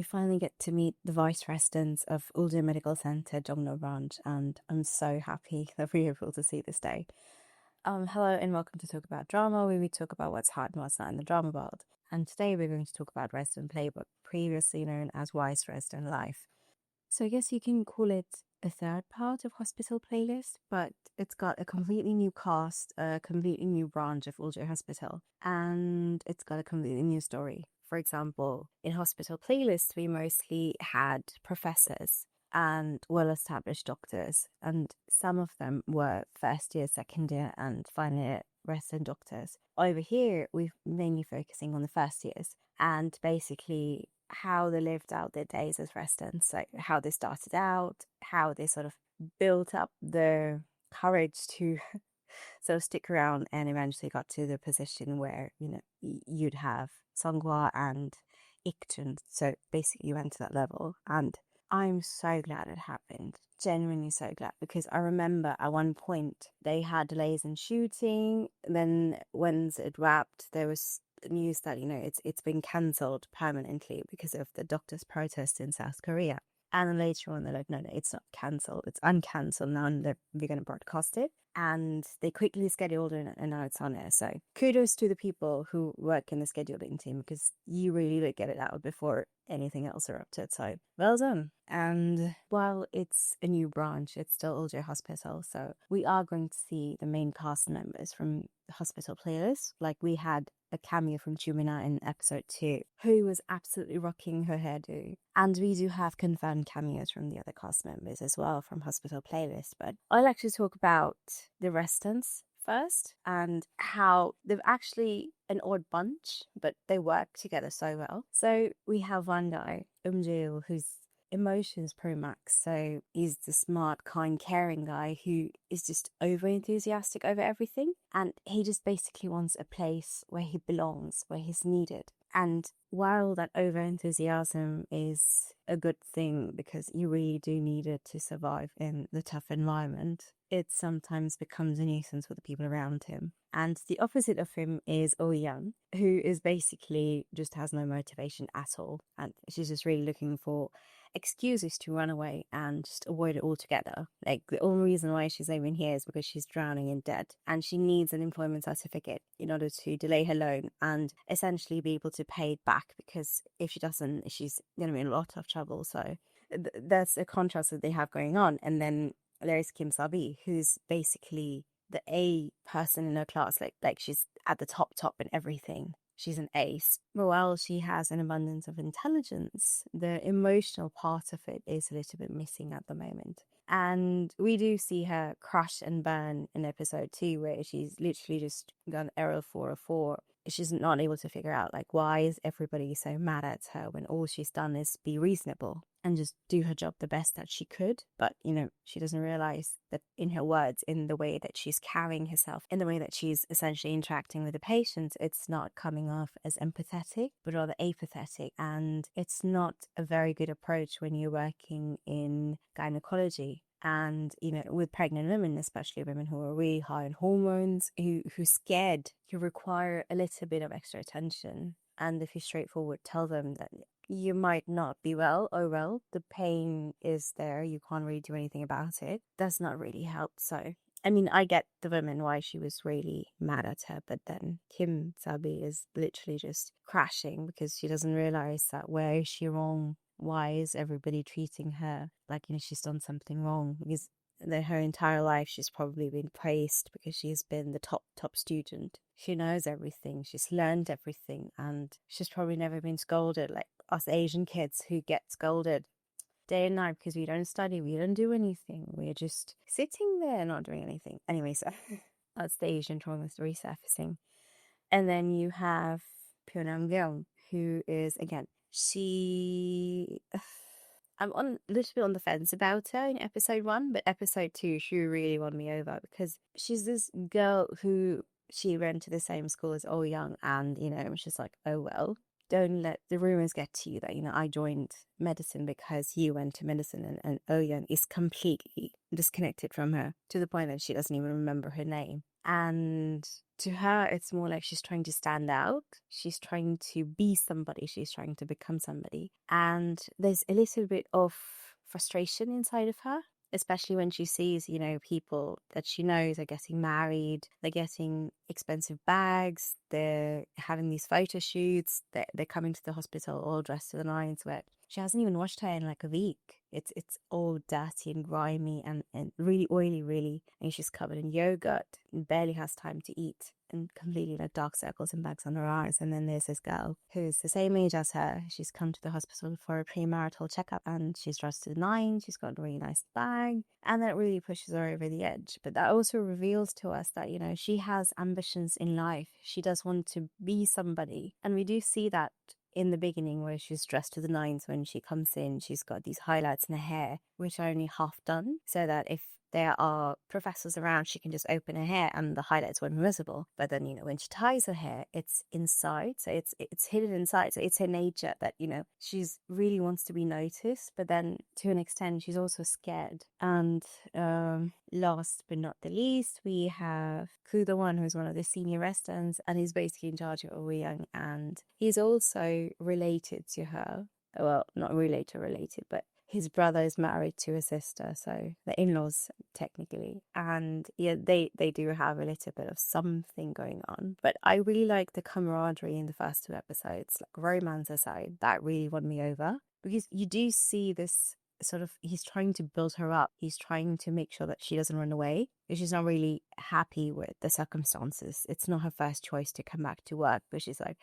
we finally get to meet the vice residents of Yulje Medical Center, Domino Branch, and I'm so happy that we're able to see this day. Hello and welcome to Talk About Drama, where we talk about what's hot and what's not in the drama world. And today we're going to talk about Resident Playbook, previously known as Vice Resident Life. So I guess you can call it a third part of Hospital Playlist, but it's got a completely new cast, a completely new branch of Yulje Hospital, and it's got a completely new story. For example, in Hospital Playlist, we mostly had professors and well-established doctors, and some of them were first year, second year, and final year resident doctors. Over here, we're mainly focusing on the first years and basically how they lived out their days as residents, so how they started out, how they sort of built up their courage to sort of stick around and eventually got to the position where, you'd have Songhwa and Ikchun. So basically you went to that level, and I'm so glad it happened. Genuinely so glad, because I remember at one point they had delays in shooting. Then once it wrapped, there was news that it's been cancelled permanently because of the doctors' protest in South Korea. And then later on, they're like, no, it's not cancelled. It's uncancelled now, and we're going to broadcast it. And they quickly scheduled it, and now it's on air. So kudos to the people who work in the scheduling team, because you really did get it out before anything else erupted. So well done. And while it's a new branch, it's still Yulje Hospital. So we are going to see the main cast members from the Hospital Playlist. Like, we had a cameo from Chumina in episode 2, who was absolutely rocking her hairdo. And we do have confirmed cameos from the other cast members as well from Hospital Playlist. But I'll actually talk about the residents first, and how they're actually an odd bunch, but they work together so well. So we have one guy, Jail, who's emotions pro max. So he's the smart, kind, caring guy who is just over enthusiastic over everything, and he just basically wants a place where he belongs, where he's needed. And while that over enthusiasm is a good thing, because you really do need it to survive in the tough environment, it sometimes becomes a nuisance for the people around him. And the opposite of him is Oh Young, who is basically just has no motivation at all, and she's just really looking for excuses to run away and just avoid it altogether. Like, the only reason why she's even here is because she's drowning in debt, and she needs an employment certificate in order to delay her loan and essentially be able to pay it back, because if she doesn't, she's going to be in a lot of trouble. So that's a contrast that they have going on. And then there's Kim Sabi, who's basically the A person in her class. Like she's at the top in everything. She's an ace. But while she has an abundance of intelligence, the emotional part of it is a little bit missing at the moment. And we do see her crash and burn in episode 2, where she's literally just gone error 404. She's not able to figure out, like, why is everybody so mad at her when all she's done is be reasonable and just do her job the best that she could. But, she doesn't realize that in her words, in the way that she's carrying herself, in the way that she's essentially interacting with the patients, it's not coming off as empathetic, but rather apathetic. And it's not a very good approach when you're working in gynecology. And, with pregnant women, especially women who are really high in hormones, who's scared, who require a little bit of extra attention. And if you straightforward tell them that you might not be well, oh well, the pain is there, you can't really do anything about it, does not really help. So, I get the woman why she was really mad at her, but then Kim Sabi is literally just crashing because she doesn't realize that where is she wrong? Why is everybody treating her like, she's done something wrong? Because her entire life she's probably been praised because she's been the top student. She knows everything, she's learned everything, and she's probably never been scolded like us Asian kids who get scolded day and night because we don't study, we don't do anything, we're just sitting there not doing anything. Anyway, so that's the Asian trauma resurfacing. And then you have Pyeonam Gyeong, who is, again, I'm a little bit on the fence about her in episode 1, but episode 2, she really won me over, because she's this girl who she went to the same school as Oh Young, and, she's like, oh well, don't let the rumors get to you that, I joined medicine because you went to medicine, and Oh Young is completely disconnected from her to the point that she doesn't even remember her name. And to her, it's more like she's trying to stand out. She's trying to be somebody. She's trying to become somebody. And there's a little bit of frustration inside of her, especially when she sees, people that she knows are getting married, they're getting expensive bags, they're having these photo shoots, they're coming to the hospital all dressed to the nines, where she hasn't even washed hair in like a week. It's all dirty and grimy and really oily, really. And she's covered in yogurt and barely has time to eat and completely like dark circles and bags under her eyes. And then there's this girl who's the same age as her. She's come to the hospital for a premarital checkup and she's dressed to the nines. She's got a really nice bag. And that really pushes her over the edge. But that also reveals to us that, she has ambitions in life. She does want to be somebody. And we do see that in the beginning where she's dressed to the nines. When she comes in, she's got these highlights in her hair, which are only half done, so that if there are professors around, she can just open her hair and the highlights won't be visible. But then, when she ties her hair, it's inside, so it's hidden inside. So it's her nature that, she's really wants to be noticed, but then to an extent, she's also scared. And last but not the least, we have Kudo-won, who's one of the senior residents, and he's basically in charge of Ouyang, and he's also related to her. Well, not related, but his brother is married to a sister, so the in-laws technically. And yeah, they do have a little bit of something going on. But I really like the camaraderie in the first 2 episodes, like romance aside, that really won me over. Because you do see this sort of, he's trying to build her up. He's trying to make sure that she doesn't run away. She's not really happy with the circumstances. It's not her first choice to come back to work, but she's like,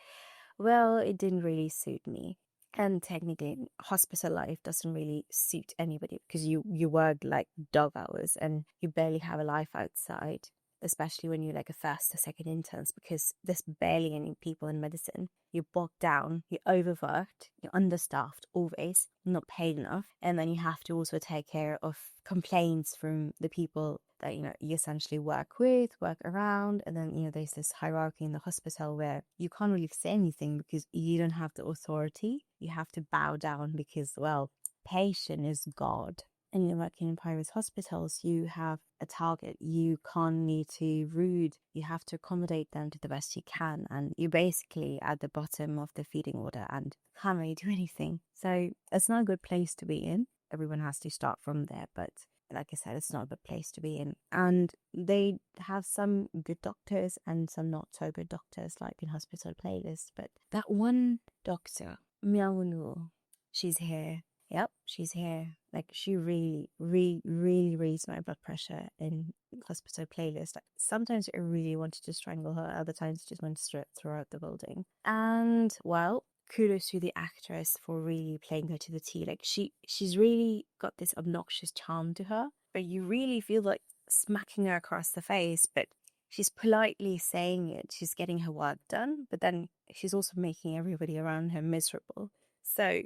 well, it didn't really suit me. And technically, hospital life doesn't really suit anybody because you work like dog hours and you barely have a life outside, especially when you're like a first or second interns, because there's barely any people in medicine. You're bogged down, you're overworked, you're understaffed always, not paid enough. And then you have to also take care of complaints from the people that, you essentially work with, work around. And then, there's this hierarchy in the hospital where you can't really say anything because you don't have the authority. You have to bow down because, well, patient is God. And working in private hospitals, you have a target. You can't be too rude. You have to accommodate them to the best you can. And you're basically at the bottom of the feeding order and can't really do anything. So it's not a good place to be in. Everyone has to start from there. But like I said, it's not a good place to be in. And they have some good doctors and some not so good doctors, like in Hospital Playlist. But that one doctor, Miao, she's here. Yep, she's here. Like, she really, really, really raised my blood pressure in Hospital Playlist. Like, sometimes I really wanted to strangle her, other times I just wanted to throw her out the building. And, well, kudos to the actress for really playing her to the T. Like, she's really got this obnoxious charm to her, but you really feel like smacking her across the face, but she's politely saying it. She's getting her work done, but then she's also making everybody around her miserable. So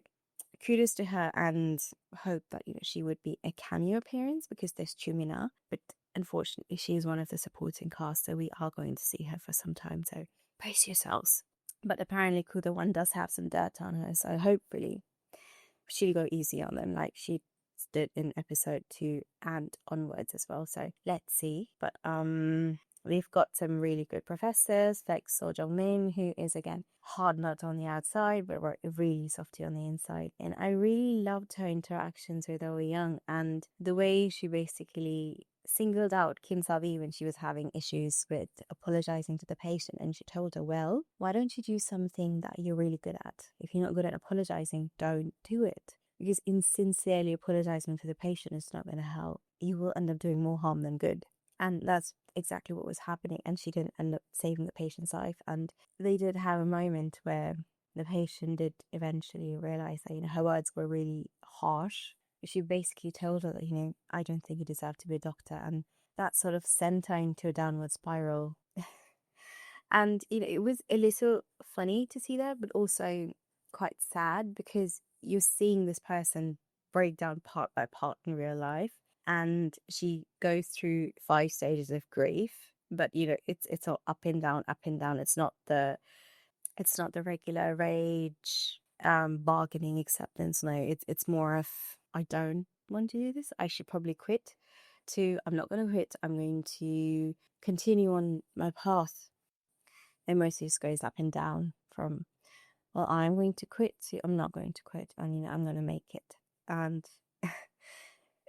kudos to her, and hope that she would be a cameo appearance because there's Chumina, but unfortunately she is one of the supporting cast, so we are going to see her for some time, so brace yourselves. But apparently Kudo-won does have some dirt on her, so hopefully she'll go easy on them like she did in episode 2 and onwards as well, so let's see. But we've got some really good professors like So Jong-min, who is again hard nut on the outside but really softy on the inside. And I really loved her interactions with Young and the way she basically singled out Kim Sabi when she was having issues with apologizing to the patient, and she told her, well, why don't you do something that you're really good at? If you're not good at apologizing, don't do it. Because insincerely apologizing to the patient is not going to help. You will end up doing more harm than good. And that's exactly what was happening. And she didn't end up saving the patient's life. And they did have a moment where the patient did eventually realize that, her words were really harsh. She basically told her that, I don't think you deserve to be a doctor. And that sort of sent her into a downward spiral. And, it was a little funny to see that, but also quite sad because you're seeing this person break down part by part in real life. And she goes through 5 stages of grief, but it's all up and down, up and down. It's not the regular rage, bargaining, acceptance. No, it's more of, I don't want to do this, I should probably quit, to I'm not going to quit, I'm going to continue on my path. It mostly just goes up and down from, well, I'm going to quit to I'm not going to quit, and I'm going to make it. And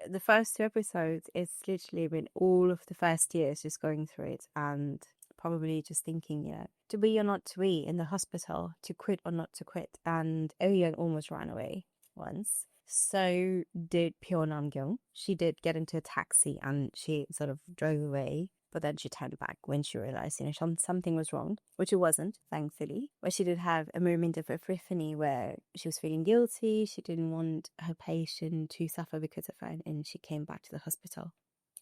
the first 2 episodes, it's literally been all of the first years just going through it and probably just thinking, to be or not to be in the hospital, to quit or not to quit. And Eoyeon almost ran away once. So did Pyo Nam-kyung. She did get into a taxi and she sort of drove away. But then she turned back when she realized, something was wrong, which it wasn't, thankfully. But she did have a moment of epiphany where she was feeling guilty. She didn't want her patient to suffer because of her, and she came back to the hospital.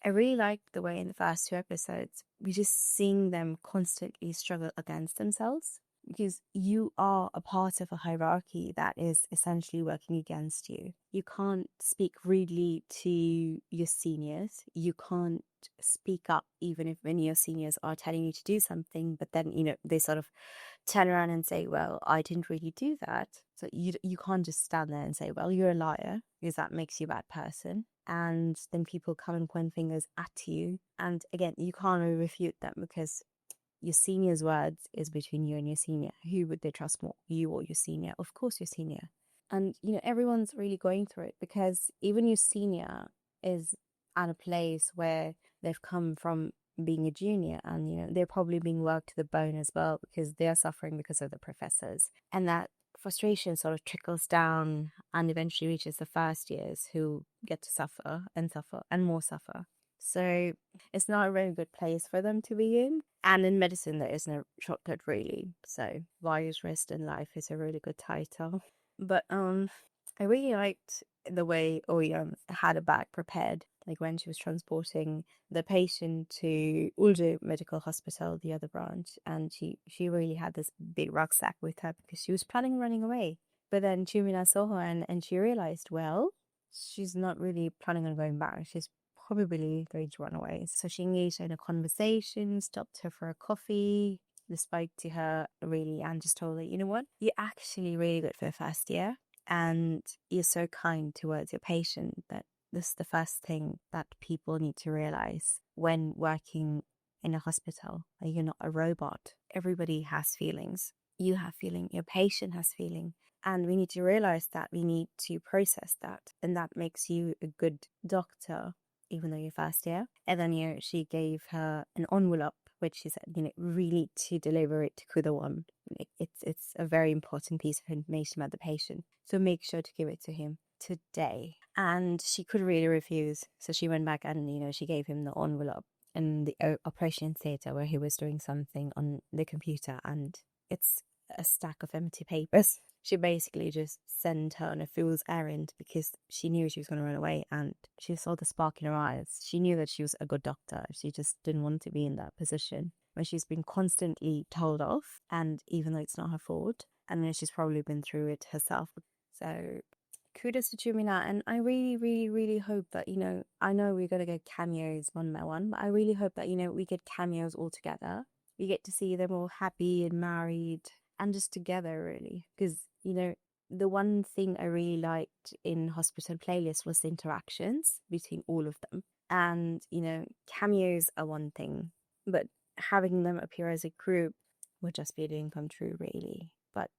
I really liked the way in the first 2 episodes, we just seeing them constantly struggle against themselves, because you are a part of a hierarchy that is essentially working against you. You can't speak rudely to your seniors. You can't speak up even if when your seniors are telling you to do something, but then, they sort of turn around and say, well, I didn't really do that. So you can't just stand there and say, well, you're a liar, because that makes you a bad person. And then people come and point fingers at you. And again, you can't really refute them, because your senior's words is between you and your senior. Who would they trust more, you or your senior? Of course, your senior. And, everyone's really going through it, because even your senior is at a place where they've come from being a junior, and, they're probably being worked to the bone as well, because they're suffering because of the professors. And that frustration sort of trickles down and eventually reaches the first years, who get to suffer and more suffer. So it's not a really good place for them to be in. And in medicine, there is no shortcut, really. So Wise Rest in Life is a really good title. But I really liked the way Oyeon had a bag prepared, like when she was transporting the patient to Yulje Medical Hospital, the other branch, and she really had this big rucksack with her because she was planning on running away. But then Chumina saw her and she realized, well, she's not really planning on going back. She's probably going to run away. So she engaged her in a conversation, stopped her for a coffee, spoke to her really, and just told her, you know what, you're actually really good for the first year, and you're so kind towards your patient that this is the first thing that people need to realize when working in a hospital. Like, you're not a robot. Everybody has feelings. You have feeling. Your patient has feeling. And we need to realize that. We need to process that. And that makes you a good doctor, even though you're first year. And then, she gave her an envelope, which she said, really to deliver it to Kudawan. It's a very important piece of information about the patient. So make sure to give it to him today. And she could really refuse. So she went back and, she gave him the envelope in the operation theater where he was doing something on the computer. And it's a stack of empty papers. She basically just sent her on a fool's errand because she knew she was going to run away, and she saw the spark in her eyes. She knew that she was a good doctor. She just didn't want to be in that position when she's been constantly told off, and even though it's not her fault, and then she's probably been through it herself. So kudos to Chumina, and I really, really, really hope that, I know we're going to get cameos one by one, but I really hope that, we get cameos all together. We get to see them all happy and married and just together, really, because the one thing I really liked in Hospital Playlist was the interactions between all of them. And cameos are one thing, but having them appear as a group would just be a dream come true, really. But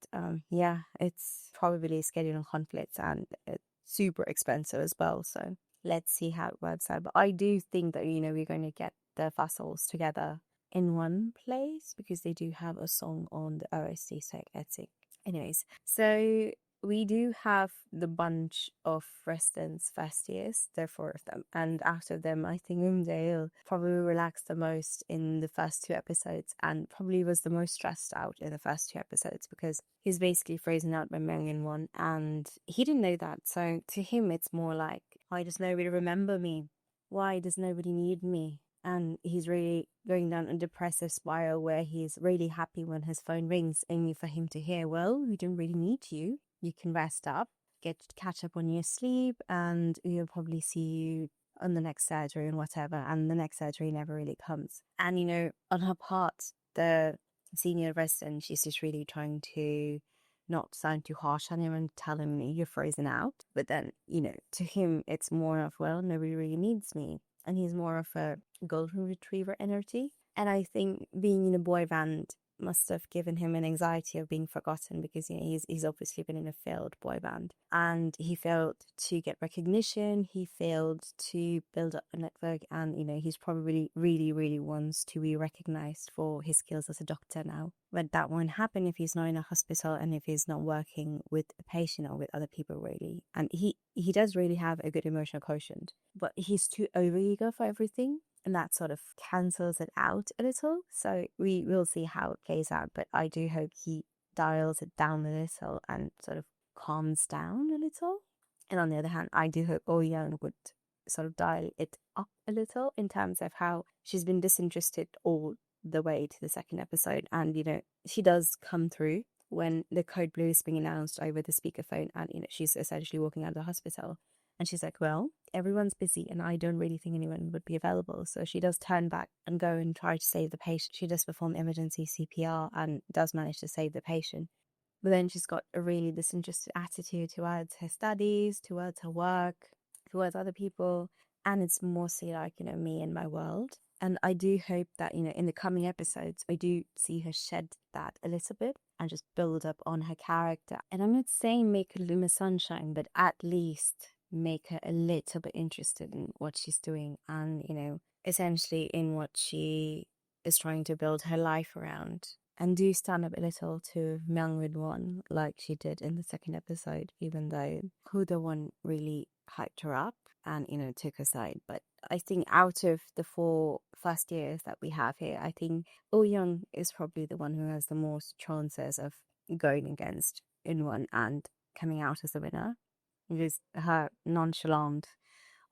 yeah, it's probably scheduling conflicts, and it's super expensive as well, so let's see how it works out. But I do think that we're going to get the fossils together in one place, because they do have a song on the OST, so I think. Anyways, so we do have the bunch of residents first years. There are 4 of them, and out of them, I think Umdale probably relaxed the most in the first 2 episodes, and probably was the most stressed out in the first 2 episodes, because he's basically frozen out by Myung-in-won, and he didn't know that. So to him, it's more like, why does nobody remember me? Why does nobody need me? And he's really going down a depressive spiral where he's really happy when his phone rings, only for him to hear, well, we don't really need you. You can rest up, catch up on your sleep, and we'll probably see you on the next surgery and whatever. And the next surgery never really comes. And, on her part, the senior resident, she's just really trying to not sound too harsh on him and tell him you're frozen out. But then, to him, it's more of, well, nobody really needs me. And he's more of a golden retriever energy. And I think being in a boy band, must have given him an anxiety of being forgotten, because he's obviously been in a failed boy band, and he failed to get recognition, he failed to build up a network, and he's probably really wants to be recognized for his skills as a doctor now. But that won't happen if he's not in a hospital and if he's not working with a patient or with other people, really. And he does really have a good emotional quotient, but he's too overeager for everything, and that sort of cancels it out a little. So we will see how it plays out, but I do hope he dials it down a little and sort of calms down a little. And on the other hand, I do hope Oh Young would sort of dial it up a little in terms of how she's been disinterested all the way to the second episode. And, she does come through when the code blue is being announced over the speakerphone, and, she's essentially walking out of the hospital. And she's like, well, everyone's busy and I don't really think anyone would be available. So she does turn back and go and try to save the patient. She does perform emergency CPR and does manage to save the patient. But then she's got a really disinterested attitude towards her studies, towards her work, towards other people. And it's mostly like, me and my world. And I do hope that, in the coming episodes, I do see her shed that a little bit and just build up on her character. And I'm not saying make her Luma Sunshine, but at least make her a little bit interested in what she's doing and, essentially in what she is trying to build her life around. And do stand up a little to Myung Won like she did in the second episode, even though Huda Won really hyped her up and, took her side. But I think out of the 4 first years that we have here, I think Oh Young is probably the one who has the most chances of going against Inwon and coming out as the winner. Because her nonchalant,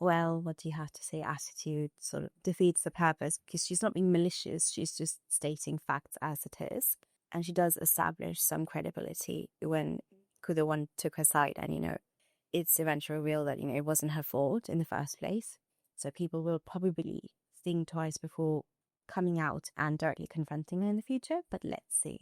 well, what do you have to say, attitude sort of defeats the purpose, because she's not being malicious, she's just stating facts as it is. And she does establish some credibility when Kudo-won took her side, and, it's eventually revealed that, it wasn't her fault in the first place. So people will probably think twice before coming out and directly confronting her in the future, but let's see.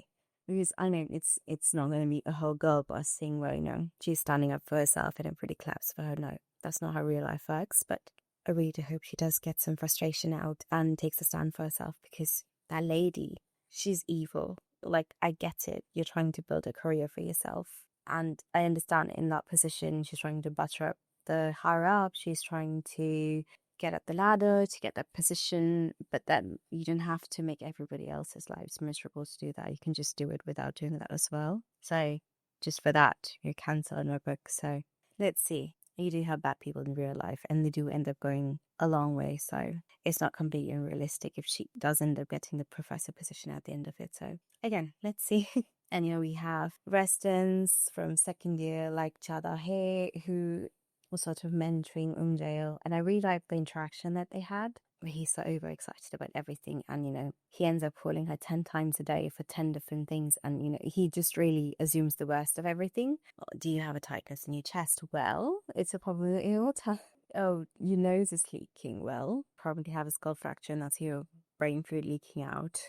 Because I know it's not going to be a whole girl boss thing where, she's standing up for herself and everybody claps for her. No, that's not how real life works. But I really do hope she does get some frustration out and takes a stand for herself, because that lady, she's evil. Like, I get it. You're trying to build a career for yourself. And I understand in that position, she's trying to butter up the higher up. She's trying to get up the ladder to get that position, but then you don't have to make everybody else's lives miserable to do that. You can just do it without doing that as well. So just for that, you're cancelled in my book. So let's see. You do have bad people in real life, and they do end up going a long way. So it's not completely unrealistic if she does end up getting the professor position at the end of it. So again, let's see. And we have residents from second year like Cha Da-hye, who was sort of mentoring Jae, and I really liked the interaction that they had, where he's so overexcited about everything, and he ends up calling her 10 times a day for 10 different things, and he just really assumes the worst of everything. Oh, do you have a tightness in your chest? Well, it's a problem with your aorta. Oh, your nose is leaking. Well, probably have a skull fracture, and that's your brain fluid leaking out.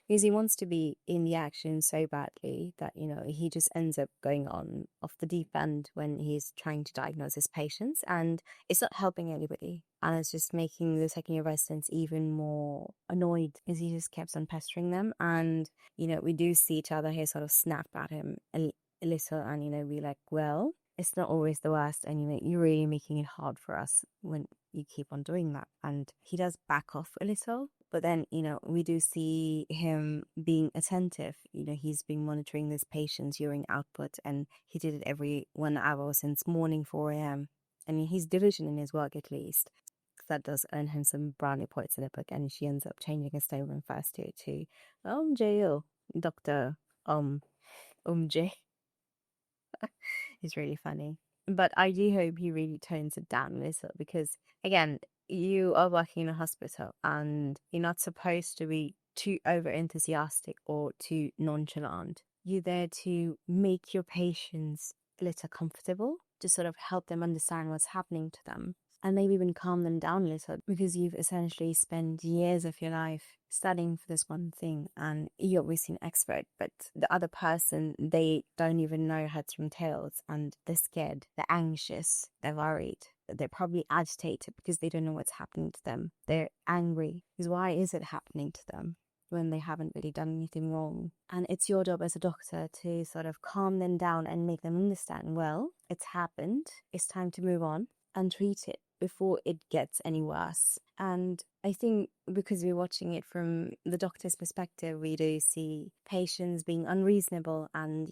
Because he wants to be in the action so badly that, he just ends up going on off the deep end when he's trying to diagnose his patients, and it's not helping anybody. And it's just making the second year residents even more annoyed, because he just keeps on pestering them. And, we do see each other here sort of snap at him a little, and, be like, well, it's not always the worst, and you're really making it hard for us when you keep on doing that. And he does back off a little, but then we do see him being attentive. He's been monitoring this patient's urine output, and he did it every 1 hour since morning 4 a.m. and he's diligent in his work, at least. That does earn him some brownie points in the book, and she ends up changing his name from first year to Jae, Dr. J. It's really funny. But I do hope he really tones it down a little, because, again, you are working in a hospital and you're not supposed to be too over enthusiastic or too nonchalant. You're there to make your patients a little comfortable, to sort of help them understand what's happening to them, and maybe even calm them down a little, because you've essentially spent years of your life studying for this one thing, and you're obviously an expert, but the other person, they don't even know heads from tails, and they're scared, they're anxious, they're worried, they're probably agitated because they don't know what's happening to them. They're angry because why is it happening to them? when they haven't really done anything wrong. And it's your job as a doctor to sort of calm them down and make them understand, well, it's happened, it's time to move on and treat it before it gets any worse. And I think because we're watching it from the doctor's perspective, we do see patients being unreasonable, and,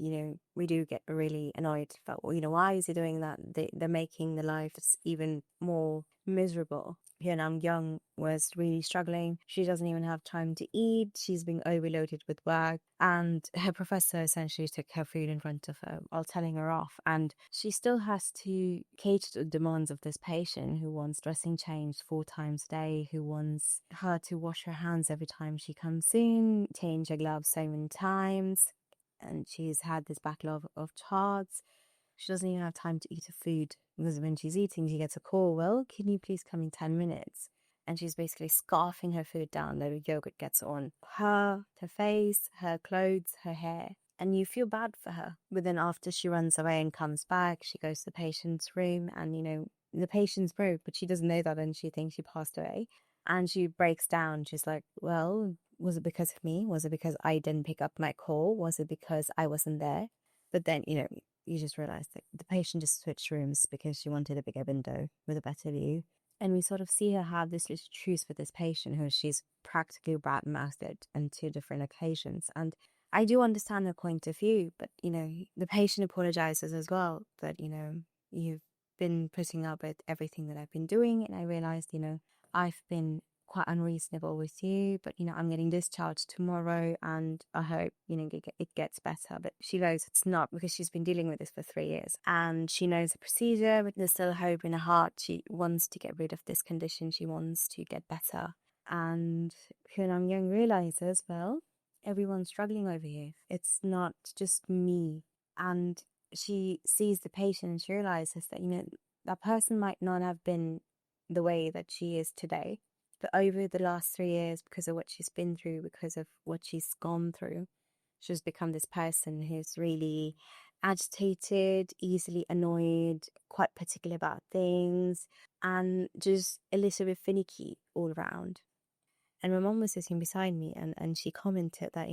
we do get really annoyed about, why is he doing that? They're making the lives even more miserable. Hyunam Young was really struggling. She doesn't even have time to eat. She's being overloaded with work, and her professor essentially took her food in front of her while telling her off. And she still has to cater to the demands of this patient who wants dressing changed 4 times a day, who wants her to wash her hands every time she comes in, change her gloves so many times. And she's had this backlog of charts. She doesn't even have time to eat her food, because when she's eating, she gets a call, well, can you please come in 10 minutes? And she's basically scarfing her food down. The yogurt gets on her face, her clothes, her hair. And you feel bad for her. But then after she runs away and comes back, she goes to the patient's room, and, the patient's broke, but she doesn't know that, and she thinks she passed away. And she breaks down. She's like, well, was it because of me? Was it because I didn't pick up my call? Was it because I wasn't there? But then, you just realize that the patient just switched rooms because she wanted a bigger window with a better view. And we sort of see her have this little truce with this patient who she's practically bad-mouthed on 2 different occasions. And I do understand her point of view, but, the patient apologizes as well that, you've been putting up with everything that I've been doing. And I realized, I've been quite unreasonable with you, but, I'm getting discharged tomorrow, and I hope, it gets better. But she knows it's not, because she's been dealing with this for 3 years, and she knows the procedure, but there's still hope in her heart. She wants to get rid of this condition. She wants to get better. And Hyunam Young realizes, well, everyone's struggling over here. It's not just me. And she sees the patient, and she realizes that, that person might not have been the way that she is today, but over the last 3 years, because of what she's been through, because of what she's gone through, she's become this person who's really agitated, easily annoyed, quite particular about things, and just a little bit finicky all around. And my mom was sitting beside me, and she commented that,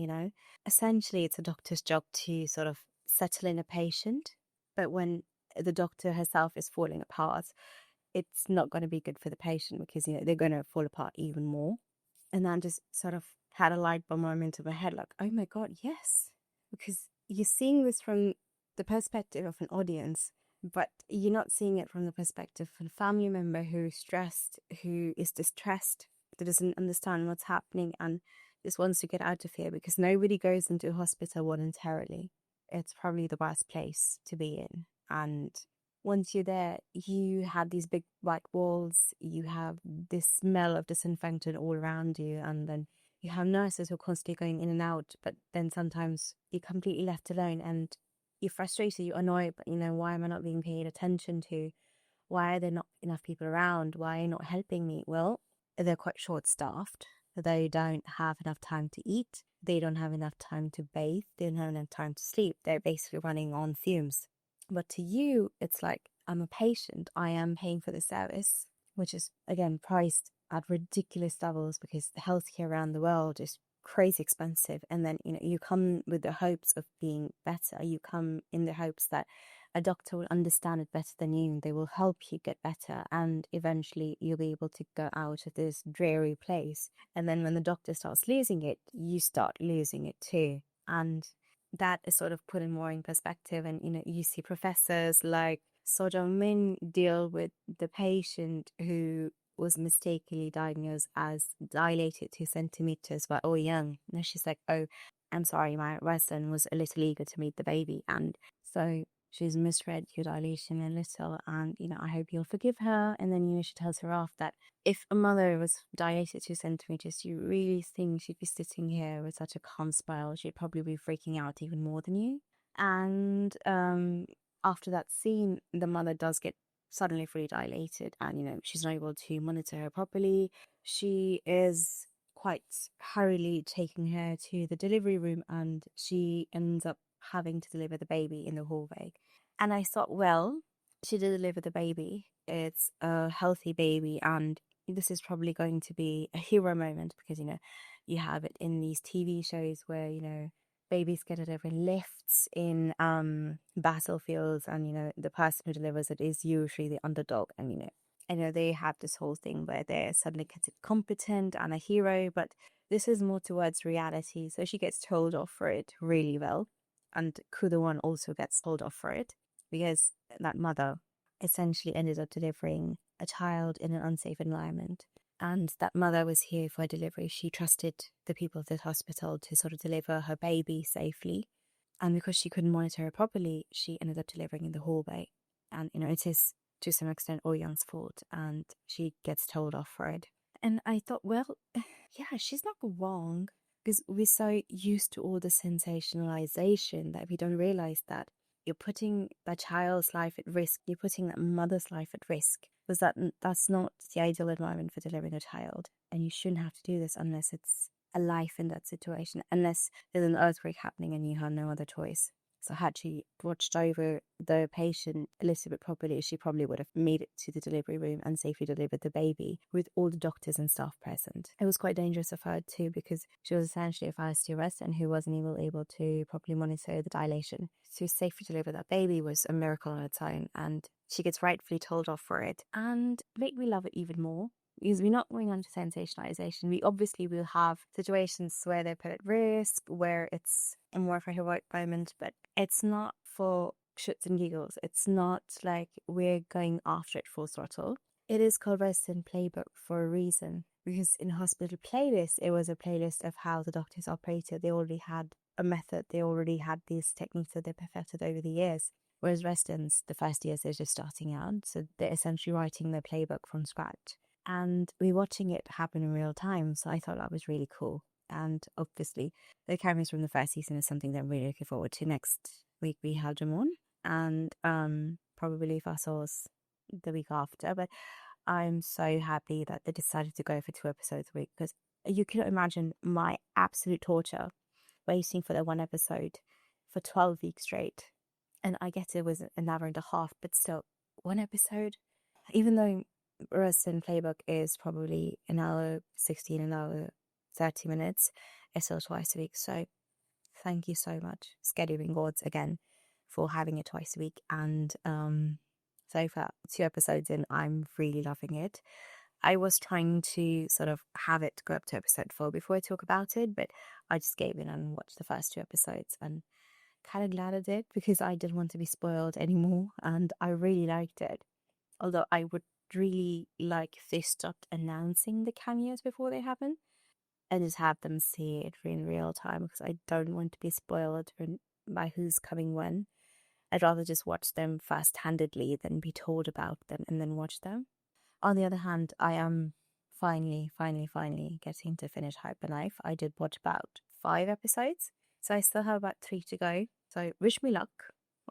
essentially it's a doctor's job to sort of settle in a patient, but when the doctor herself is falling apart, it's not going to be good for the patient, because, they're going to fall apart even more. And then just sort of had a light bulb moment in my head, like, oh my God, yes. Because you're seeing this from the perspective of an audience, but you're not seeing it from the perspective of a family member who's stressed, who is distressed, that doesn't understand what's happening, and just wants to get out of here, because nobody goes into a hospital voluntarily. It's probably the worst place to be in. And once you're there, you have these big white walls, you have this smell of disinfectant all around you, and then you have nurses who are constantly going in and out, but then sometimes you're completely left alone, and you're frustrated, you're annoyed, but why am I not being paid attention to? Why are there not enough people around? Why are you not helping me? Well, they're quite short-staffed. They don't have enough time to eat. They don't have enough time to bathe. They don't have enough time to sleep. They're basically running on fumes. But to you, it's like, I'm a patient. I am paying for the service, which is, again, priced at ridiculous levels, because the healthcare around the world is crazy expensive. And then, you come with the hopes of being better. You come in the hopes that a doctor will understand it better than you. They will help you get better, and eventually you'll be able to go out of this dreary place. And then when the doctor starts losing it, you start losing it too. And that is sort of put in more in perspective. And, you see professors like So Jung-min deal with the patient who was mistakenly diagnosed as dilated 2 centimeters by Oh Young. And she's like, oh, I'm sorry, my resident was a little eager to meet the baby. And so she's misread your dilation a little, and, I hope you'll forgive her. And then, she tells her off that if a mother was dilated 2 centimeters, you really think she'd be sitting here with such a calm smile? She'd probably be freaking out even more than you. And after that scene, the mother does get suddenly fully dilated, and, she's not able to monitor her properly. She is quite hurriedly taking her to the delivery room, and she ends up having to deliver the baby in the hallway. And I thought, well, she did deliver the baby. It's a healthy baby, and this is probably going to be a hero moment because, you have it in these TV shows where, babies get it over lifts in battlefields, and, the person who delivers it is usually the underdog. And, I know they have this whole thing where they're suddenly considered competent and a hero, but this is more towards reality. So she gets told off for it really well. And Kudawan also gets told off for it because that mother essentially ended up delivering a child in an unsafe environment. And that mother was here for delivery. She trusted the people of the hospital to sort of deliver her baby safely. And because she couldn't monitor her properly, she ended up delivering in the hallway. And, it is to some extent Ouyang's fault, and she gets told off for it. And I thought, well, yeah, she's not wrong, because we're so used to all the sensationalization that we don't realize that you're putting that child's life at risk, you're putting that mother's life at risk, because that's not the ideal environment for delivering a child. And you shouldn't have to do this unless it's a life in that situation, unless there's an earthquake happening and you have no other choice. So had she watched over the patient Elizabeth properly, she probably would have made it to the delivery room and safely delivered the baby with all the doctors and staff present. It was quite dangerous of her too, because she was essentially a first-year resident who wasn't even able to properly monitor the dilation. To safely deliver that baby was a miracle on its own, and she gets rightfully told off for it. And make me love it even more, because we're not going on to sensationalization. We obviously will have situations where they're put at risk, where it's a more of a heroic moment, but it's not for shits and giggles. It's not like we're going after it full throttle. It is called Resident Playbook for a reason, because in Hospital Playlist, it was a playlist of how the doctors operated. They already had a method. They already had these techniques that they perfected over the years. Whereas residents, the first years, they're just starting out. So they're essentially writing their playbook from scratch. And we're watching it happen in real time. So I thought that was really cool. And obviously, the cameos from the first season is something that I'm really looking forward to. Next week, we have them on. And probably Fasos the week after. But I'm so happy that they decided to go for 2 episodes a week, because you can imagine my absolute torture waiting for that one episode for 12 weeks straight. And I get it was an hour and a half, but still, one episode, even though Resident Playbook is probably an hour 16, an hour 30 minutes, it's still twice a week. So thank you so much, scheduling gods, again, for having it twice a week. And so far, 2 episodes in, I'm really loving it. I was trying to sort of have it go up to episode 4 before I talk about it, but I just gave in and watched the first 2 episodes, and kind of glad I did, because I didn't want to be spoiled anymore, and I really liked it. Although I would really like if they stopped announcing the cameos before they happen and just have them see it in real time, because I don't want to be spoiled by who's coming when. I'd rather just watch them first-handedly than be told about them and then watch them. On the other hand, I am finally getting to finish Hyperknife. I did watch about 5 episodes, so I still have about 3 to go. So wish me luck.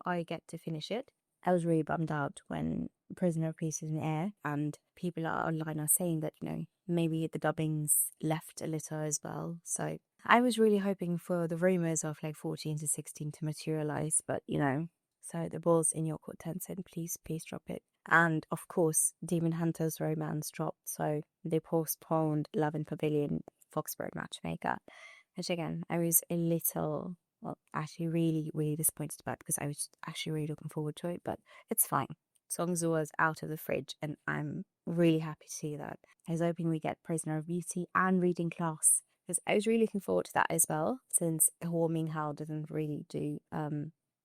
I get to finish it. I was really bummed out when Prisoner of Peace is in air, and people are online are saying that, maybe the dubbing's left a little as well. So I was really hoping for the rumors of like 14 to 16 to materialize, but so the ball's in your court, Tencent. Please drop it. And of course, Demon Hunter's romance dropped, so they postponed Love in Pavilion Foxbird Matchmaker, which again, I was a little, well, actually really disappointed about, because I was actually really looking forward to it, but it's fine. Songzu was out of the fridge, and I'm really happy to see that. I was hoping we get Prisoner of Beauty and Reading Class, because I was really looking forward to that as well, since Ho Ming Hao doesn't really do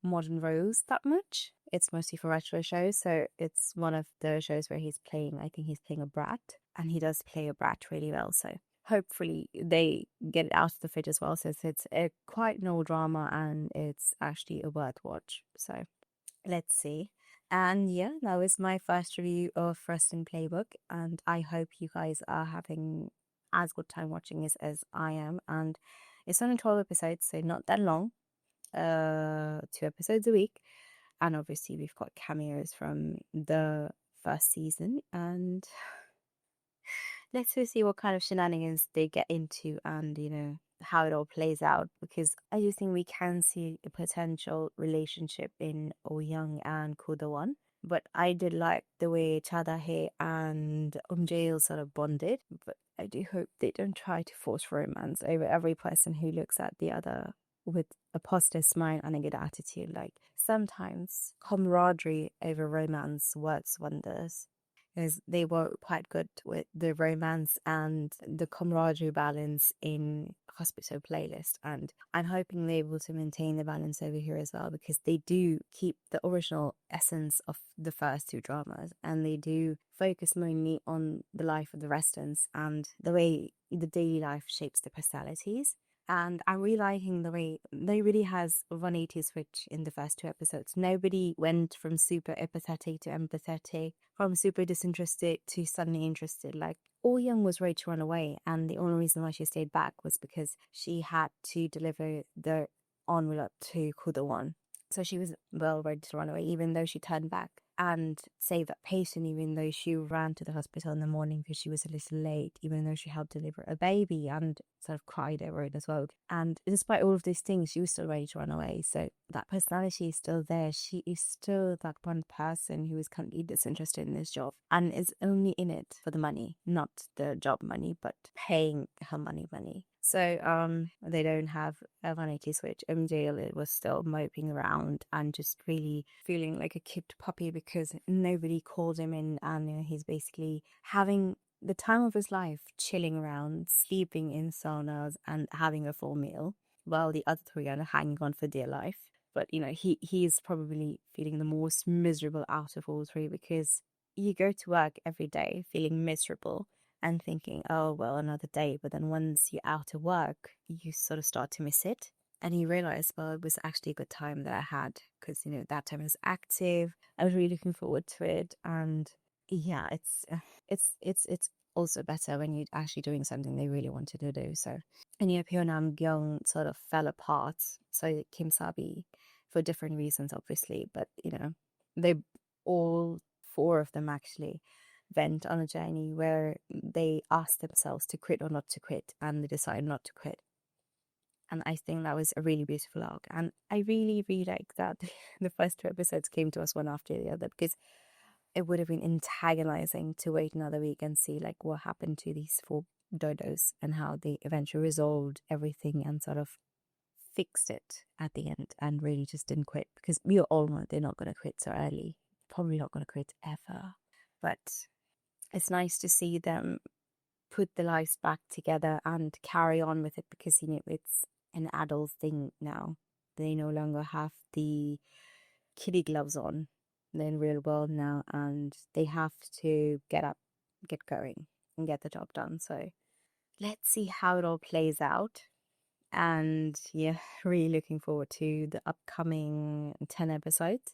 modern roles that much. It's mostly for retro shows, so it's one of the shows where he's playing, I think he's playing a brat, and he does play a brat really well, so hopefully they get it out of the fridge as well, since it's quite an old drama and it's actually a worth watch. So let's see. And yeah, that was my first review of Resident Playbook, and I hope you guys are having as good time watching it as I am. And it's only 12 episodes, so not that long. 2 episodes a week, and obviously we've got cameos from the first season, and let's see what kind of shenanigans they get into, and how it all plays out, because I do think we can see a potential relationship in Ouyang and Kudawan. But I did like the way Chadahe and Jail sort of bonded. But I do hope they don't try to force romance over every person who looks at the other with a positive smile and a good attitude. Like sometimes camaraderie over romance works wonders. Because they were quite good with the romance and the camaraderie balance in Hospital Playlist. And I'm hoping they're able to maintain the balance over here as well, because they do keep the original essence of the first two dramas, and they do focus mainly on the life of the residents and the way the daily life shapes their personalities. And I'm really liking the way nobody has a 180 switch in the first two episodes. Nobody went from super empathetic to empathetic, from super disinterested to suddenly interested. Like, Oh Young was ready to run away, and the only reason why she stayed back was because she had to deliver the envelope to Kudo-won. So she was well ready to run away, even though she turned back and saved that patient, even though she ran to the hospital in the morning because she was a little late, even though she helped deliver a baby and sort of cried over it as well. And despite all of these things, she was still ready to run away. So that personality is still there. She is still that one person who is completely disinterested in this job and is only in it for the money, not the job money, but paying her money. So they don't have a 180 switch. MJ was still moping around and just really feeling like a kept puppy because nobody called him in, and he's basically having the time of his life, chilling around, sleeping in saunas and having a full meal, while the other three are hanging on for dear life. But he's probably feeling the most miserable out of all three, because you go to work every day feeling miserable and thinking, oh, well, another day. But then once you're out of work, you sort of start to miss it. And you realize, well, it was actually a good time that I had, because, that time I was active. I was really looking forward to it. And yeah, it's also better when you're actually doing something they really wanted to do. So, and Pyo Nam Gyung sort of fell apart. So Kim Sabi, for different reasons, obviously, but they all four of them actually went on a journey where they asked themselves to quit or not to quit, and they decided not to quit. And I think that was a really beautiful arc, and I really, really like that the first two episodes came to us one after the other, because it would have been antagonizing to wait another week and see like what happened to these four dodos and how they eventually resolved everything and sort of fixed it at the end and really just didn't quit, because we all know they're not going to quit so early, probably not going to quit ever. But it's nice to see them put their lives back together and carry on with it, because it's an adult thing now. They no longer have the kiddie gloves on. They're in real world now, and they have to get up, get going, and get the job done. So let's see how it all plays out. And yeah, really looking forward to the upcoming 10 episodes.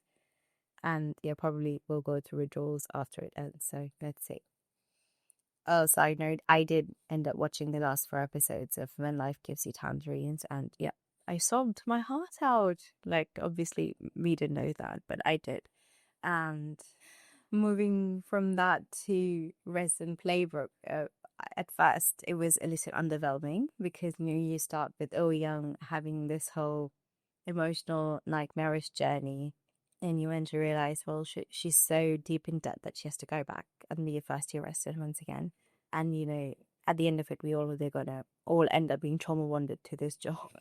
And yeah, probably we'll go through withdrawals after it ends. So let's see. Oh, side note, I did end up watching the last 4 episodes of When Life Gives You Tangerines, and yeah, I sobbed my heart out. Like, obviously, we didn't know that, but I did. And moving from that to Resident Playbook, at first it was a little underwhelming, because you start with Oh Young having this whole emotional nightmarish journey, and you end to realize, well, she's so deep in debt that she has to go back and be a first year resident once again. And at the end of it, we all they're gonna all end up being trauma bonded to this job.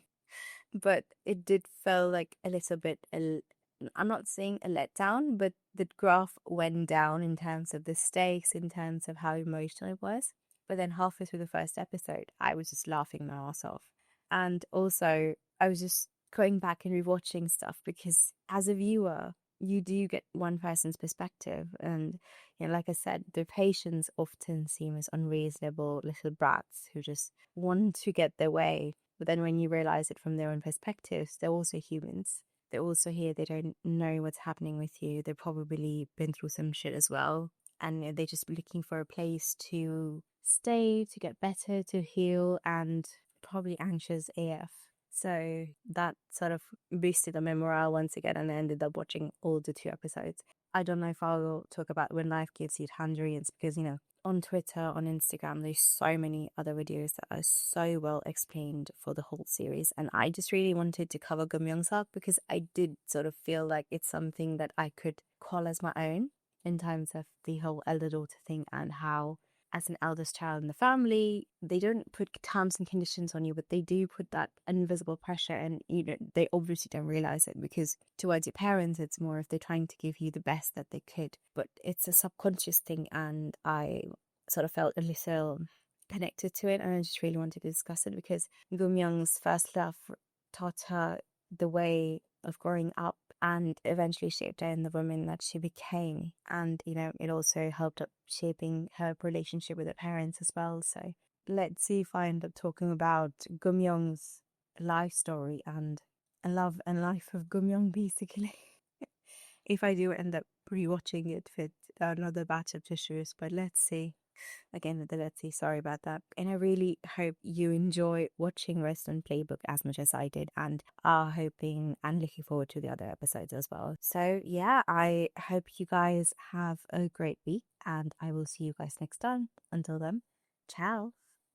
But it did feel like a little bit. I'm not saying a letdown, but the graph went down in terms of the stakes, in terms of how emotional it was. But then halfway through the first episode, I was just laughing my ass off. And also, I was just going back and rewatching stuff, because as a viewer, you do get one person's perspective. And, like I said, the patients often seem as unreasonable little brats who just want to get their way. But then when you realize it from their own perspectives, they're also humans. They're also here. They don't know what's happening with you. They've probably been through some shit as well. And they're just looking for a place to stay, to get better, to heal, and probably anxious AF. So that sort of boosted my morale once again, and I ended up watching all the 2 episodes. I don't know if I'll talk about when life gives you tangerines because, on Twitter, on Instagram, there's so many other videos that are so well explained for the whole series. And I just really wanted to cover Gumyoung-seok because I did sort of feel like it's something that I could call as my own in terms of the whole elder daughter thing and how, as an eldest child in the family, they don't put terms and conditions on you, but they do put that invisible pressure, and they obviously don't realize it because towards your parents, it's more if they're trying to give you the best that they could, but it's a subconscious thing, and I sort of felt a little connected to it, and I just really wanted to discuss it because Gumyoung's first love taught her the way of growing up and eventually shaped her in the woman that she became. And, it also helped up shaping her relationship with her parents as well. So let's see if I end up talking about Gumyoung's life story and a love and life of Gumyoung, basically. If I do end up rewatching it with another batch of tissues, but let's see. Again, with the let's see, sorry about that. And I really hope you enjoy watching Western Playbook as much as I did and are hoping and looking forward to the other episodes as well. So yeah, I hope you guys have a great week and I will see you guys next time. Until then, ciao.